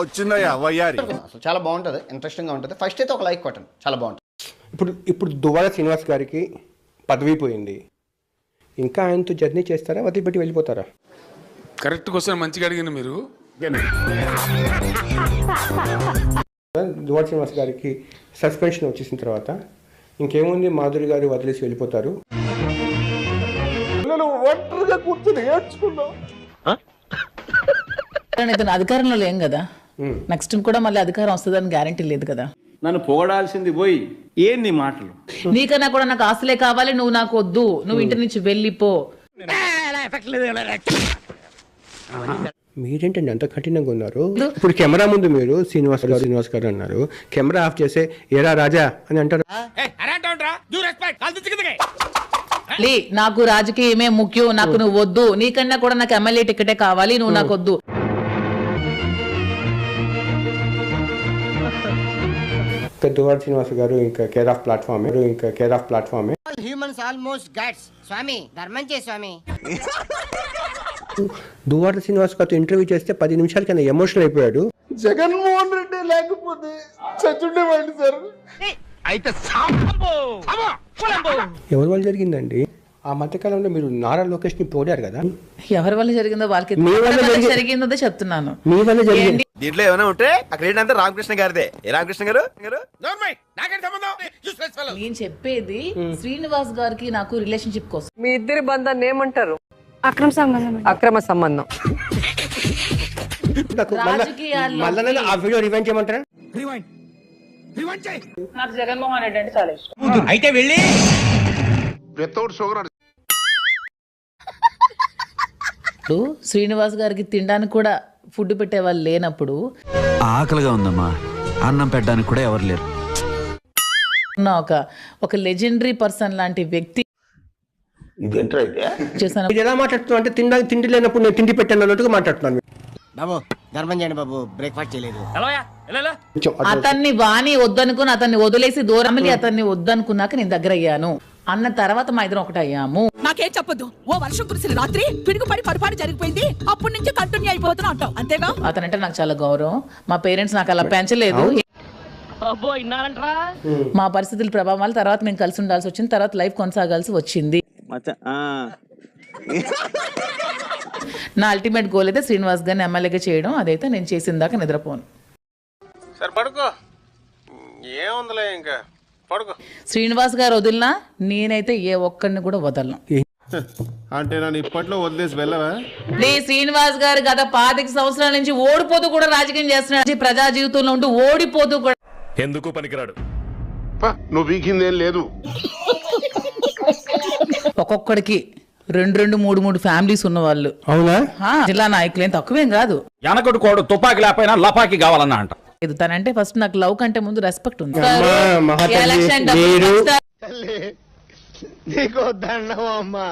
వచ్చిందయ్యా వయ్యారి. అసలు చాలా బాగుంటుంది, ఇంట్రెస్టింగ్గా ఉంటుంది. ఫస్ట్ అయితే ఒక లైక్ కొట్టండి, చాలా బాగుంటుంది. ఇప్పుడు దువ్వాడ శ్రీనివాస్ గారికి పదవి పోయింది, ఇంకా ఆయనతో జర్నీ చేస్తారా, వదిలిపెట్టి వెళ్ళిపోతారా? కరెక్ట్ క్వశ్చన్ మంచిగా అడిగింది మీరు. దువ్వాడ శ్రీనివాస్ గారికి సస్పెన్షన్ వచ్చేసిన తర్వాత ఇంకేముంది, మాధురి గారు వదిలేసి వెళ్ళిపోతారు. ఒంటరిగా కూర్చొని ఏడ్చుకున్నావు. అధికారంలో లేం కదా, నెక్స్ట్ కూడా మళ్ళీ అధికారం వస్తుందని గ్యారంటీ లేదు కదా. నన్ను పొగడాల్సింది పోయి ఏంది మాటలు? నీకన్నా కూడా నాకు ఆస్తులే కావాలి, నువ్వు నాకు వద్దు, నువ్వు ఇంటి నుంచి వెళ్ళిపో. మీరేంటండి అంత కఠినంగా ఉన్నారు? ఇప్పుడు కెమెరా ముందు మీరు శ్రీనివాస్ గారు అన్నారు, కెమెరా ఆఫ్ చేసే ఏరా రాజా అని అంటారు. నాకు రాజకీయమే ముఖ్యం, నాకు నువ్వు వద్దు, నీకన్నా కూడా నాకు ఎమ్మెల్యే టికెటే కావాలి, నువ్వు నాకు వద్దు. దువ్వాడ శ్రీనివాస్ గారు ఇంకా care of platform. Humans almost gods. స్వామి ధర్మం చే స్వామి. దువ్వాడ శ్రీనివాస్ గారితో ఇంటర్వ్యూ చేస్తే 10 నిమిషాలకైనా ఎమోషనల్ అయిపోయాడు. జగన్మోహన్ రెడ్డి లేకపోతే చచ్చుండేవాడి సార్. ఎవరి వల్ల జరిగిందండి? ఆ మధ్యకాలంలో మీరు నారా లోకేష్ ని పోడారు కదా, ఎవరి వల్ల జరిగిందో వాళ్ళకి జరిగిందో చెప్తున్నాను. మీ వల్ల జరిగింది. దీంట్లో ఏమైనా ఉంటే అక్కడ ఏంటంటే రామకృష్ణ గారిదే. రామకృష్ణ గారు నేను చెప్పేది శ్రీనివాస్ గారికి నాకు రిలేషన్షిప్ కోసం. మీ ఇద్దరి బంధాన్ని ఏమంటారు? అక్రమ సంబంధం. రాజకీయాల్లో ఆ వీడియో రివైండ్ చేయమంటారా? నాకు జగన్మోహన్ రెడ్డి అంటే చాలా ఇష్టం. అయితే వెళ్ళి శ్రీనివాస్ గారికి తినడానికి కూడా ఫుడ్ పెట్టే వాళ్ళు లేనప్పుడు, ఆకలిగా ఉందమ్మా, అన్నం పెట్టడానికి కూడా ఎవరు లేరు, ఒక లెజెండరీ పర్సన్ లాంటి వ్యక్తి చేశాను. ఎలా మాట్లాడుతున్నా అంటే తిండి లేనప్పుడు నేను తిండి పెట్టాను అన్నట్టుగా మాట్లాడుతున్నాను. బాబు ధర్మం చేయండి బాబు, బ్రేక్ఫాస్ట్ చేయలేదు. అతన్ని వాణి వద్దనుకుని అతన్ని వదిలేసి దూరం అతన్ని వద్దనుకున్నాక నేను దగ్గర అయ్యాను అన్న తర్వాత మా ఇద్దరం ఒకటి అయ్యాము. నాకేం చెప్పొద్దు. ఓ వర్షం కురిసిన రాత్రి పిడుగుపడి పొరపాటు జరిగిపోయింది, అప్పటి నుంచి కంటిన్యూ అయిపోతున్నా అంటావు, అంతేగా? అతనంటే నాకు చాలా గౌరవం. మా పేరెంట్స్ నాకు అలా పెంచలేదు. మా పరిస్థితుల ప్రభావం వల్ల తర్వాత మేము కలిసి ఉండాల్సి వచ్చింది, తర్వాత లైఫ్ కొనసాగాల్సి వచ్చింది. నా అల్టిమేట్ గోల్ అయితే శ్రీనివాస్ గారిని ఎమ్మెల్యేగా చేయడం. అదైతే నేను చేసిన దాకా నిద్రపోను. శ్రీనివాస్ గారు వదిలినా నేనైతే ఏ ఒక్కడిని కూడా వదలను. అంటే నన్ను ఇప్పట్లో వదిలేసి వెళ్ళవా? శ్రీనివాస్ గారు గత 25 సంవత్సరాల నుంచి ఓడిపోతూ కూడా రాజకీయం చేస్తున్నాడు. ప్రజా జీవితంలో ఉంటూ ఓడిపోతూ కూడా ఎందుకు పనికిరాడు. నువ్వు వీకిందేం లేదు. ఒక్కొక్కడికి 2 3 ఫ్యామిలీస్ ఉన్న వాళ్ళు. అవునా? జిల్లా నాయకులేం తక్కువేం కాదు. వెనకటి కోడు తుపాకి లేకపోయినా లపాకి కావాలన్నా అంట. తనంటే ఫస్ట్ నాకు లవ్ కంటే ముందు రెస్పెక్ట్ ఉంది. నీకు దండం అమ్మా.